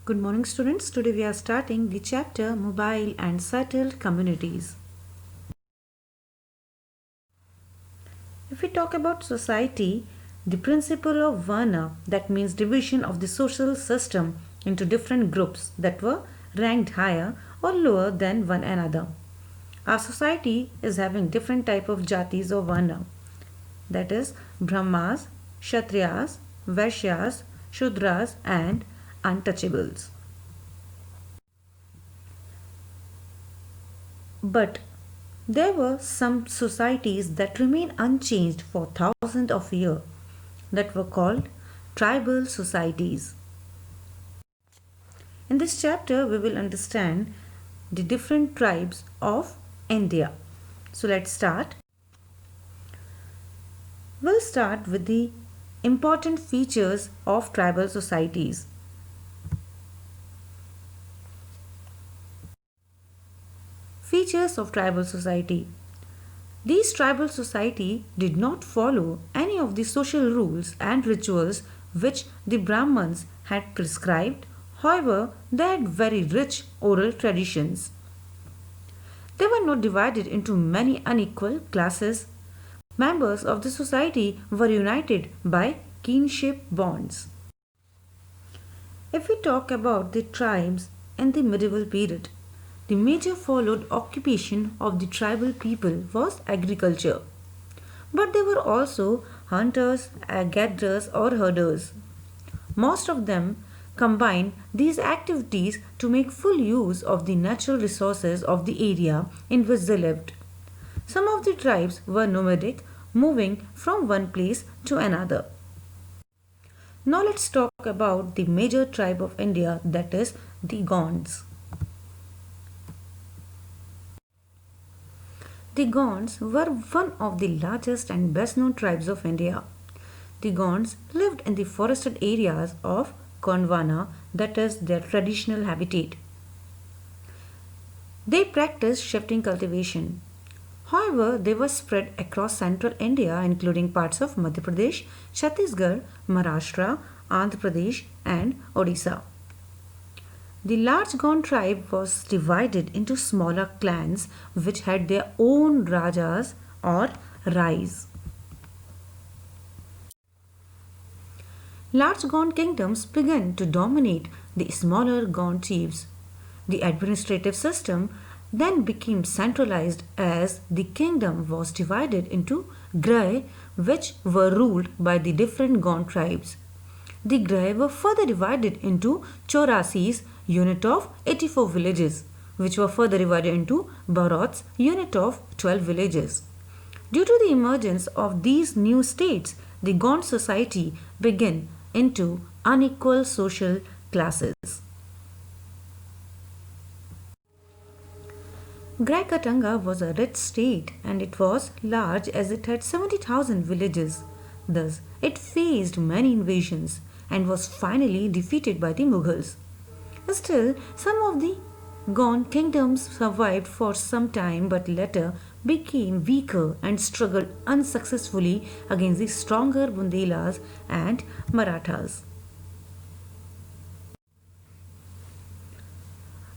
Good morning, students. Today we are starting the chapter Mobile and Settled Communities. If we talk about society, the principle of Varna, that means division of the social system into different groups that were ranked higher or lower than one another. Our society is having different type of jatis or Varna, that is Brahmas, Kshatriyas, Vaishyas, Shudras and untouchables. But there were some societies that remained unchanged for thousands of years that were called tribal societies. In this chapter, we will understand the different tribes of India. So let's start. We'll start with the important features of tribal societies. Features of tribal society. These tribal society did not follow any of the social rules and rituals which the Brahmins had prescribed. However, they had very rich oral traditions. They were not divided into many unequal classes. Members of the society were united by kinship bonds. If we talk about the tribes in the medieval period, the major followed occupation of the tribal people was agriculture. But they were also hunters, gatherers, or herders. Most of them combined these activities to make full use of the natural resources of the area in which they lived. Some of the tribes were nomadic, moving from one place to another. Now let's talk about the major tribe of India, that is the Gonds. The Gonds were one of the largest and best known tribes of India. The Gonds lived in the forested areas of Gondwana, that is their traditional habitat. They practiced shifting cultivation. However, they were spread across central India, including parts of Madhya Pradesh, Chhattisgarh, Maharashtra, Andhra Pradesh, and Odisha. The large Gond tribe was divided into smaller clans which had their own rajas or rais. Large Gond kingdoms began to dominate the smaller Gond chiefs. The administrative system then became centralized as the kingdom was divided into Grahe, which were ruled by the different Gond tribes. The Grahe were further divided into Chaurasis, unit of 84 villages, which were further divided into Barots, unit of 12 villages. Due to the emergence of these new states, the Gond society began into unequal social classes. Graikatanga was a rich state and it was large as it had 70,000 villages. Thus, it faced many invasions and was finally defeated by the Mughals. Still, some of the Gond kingdoms survived for some time but later became weaker and struggled unsuccessfully against the stronger Bundelas and Marathas.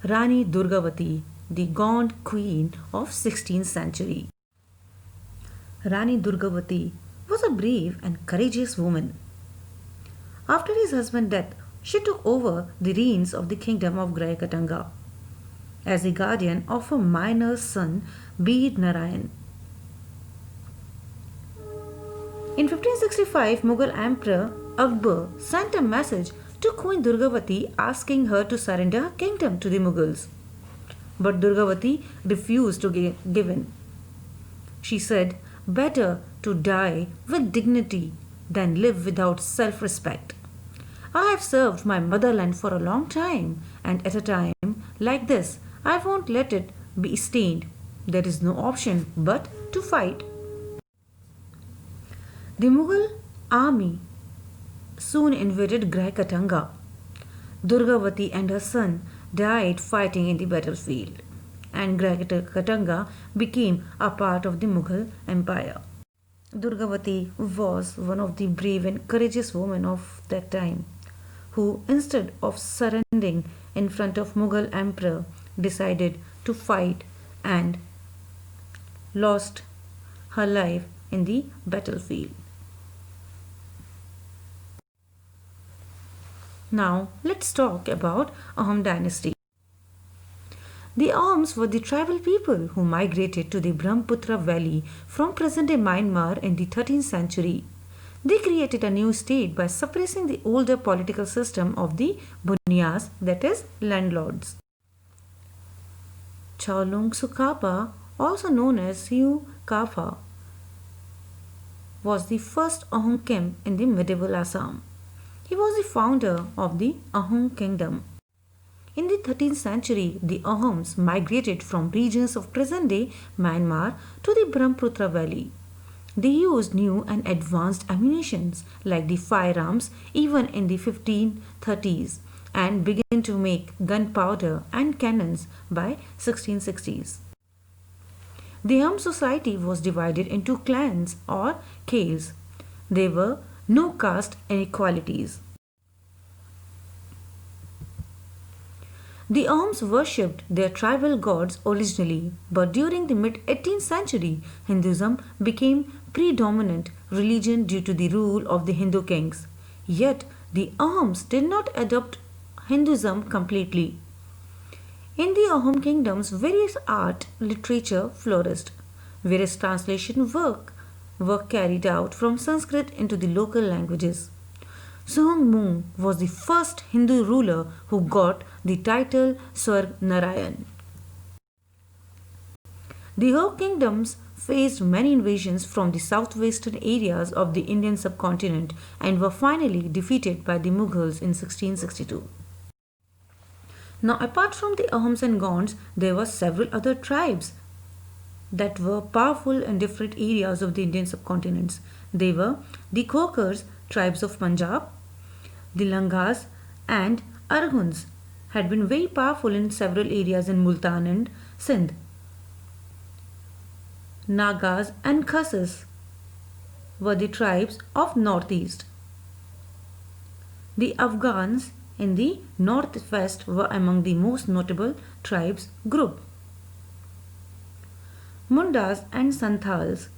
Rani Durgavati, the Gond queen of 16th century. Rani Durgavati was a brave and courageous woman. After his husband's death, she took over the reins of the kingdom of Graikatanga as the guardian of her minor son, Bir Narayan. In 1565, Mughal Emperor Akbar sent a message to Queen Durgavati asking her to surrender her kingdom to the Mughals. But Durgavati refused to give in. She said, "Better to die with dignity than live without self respect. I have served my motherland for a long time, and at a time like this, I won't let it be stained. There is no option but to fight." The Mughal army soon invaded Graikatanga. Durgavati and her son died fighting in the battlefield, and Graikatanga became a part of the Mughal Empire. Durgavati was one of the brave and courageous women of that time. who, instead of surrendering in front of Mughal emperor, decided to fight and lost her life in the battlefield. Now let's talk about Ahom dynasty. The Ahoms were the tribal people who migrated to the Brahmaputra valley from present-day Myanmar in the 13th century. They created a new state by suppressing the older political system of the Bunyas, that is, landlords. Chalung Sukapa, also known as Siu Kafa, was the first Ahom king in the medieval Assam. He was the founder of the Ahom kingdom. In the 13th century, the Ahoms migrated from regions of present-day Myanmar to the Brahmaputra valley. They used new and advanced ammunitions like the firearms even in the 1530s and began to make gunpowder and cannons by 1660s. The Ahom society was divided into clans or khels. There were no caste inequalities. The Ahoms worshipped their tribal gods originally, but during the mid 18th century, Hinduism became predominant religion due to the rule of the Hindu kings. Yet, the Ahoms did not adopt Hinduism completely. In the Ahom kingdoms, various art, literature flourished. Various translation work were carried out from Sanskrit into the local languages. Suhung was the first Hindu ruler who got the title Swarg Narayan. The Ahom kingdoms faced many invasions from the southwestern areas of the Indian subcontinent and were finally defeated by the Mughals in 1662. Now, apart from the Ahoms and Gonds, there were several other tribes that were powerful in different areas of the Indian subcontinents. They were the Khokars, tribes of Punjab, the Langas and Arhuns had been very powerful in several areas in Multan and Sindh. Nagas and Khasas were the tribes of northeast. The Afghans in the northwest were among the most notable tribes group. Mundas and Santals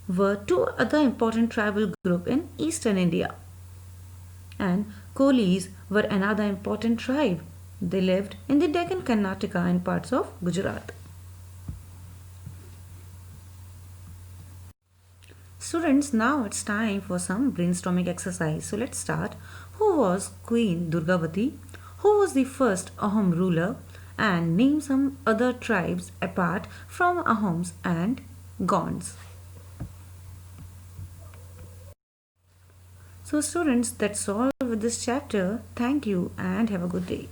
were two other important tribal groups in eastern India. And Kolis were another important tribe. They lived in the Deccan, Karnataka and parts of Gujarat. Students, now it's time for some brainstorming exercise. So let's start. Who was Queen Durgavati? Who was the first Ahom ruler? And name some other tribes apart from Ahoms and Gonds. So students, that's all with this chapter. Thank you and have a good day.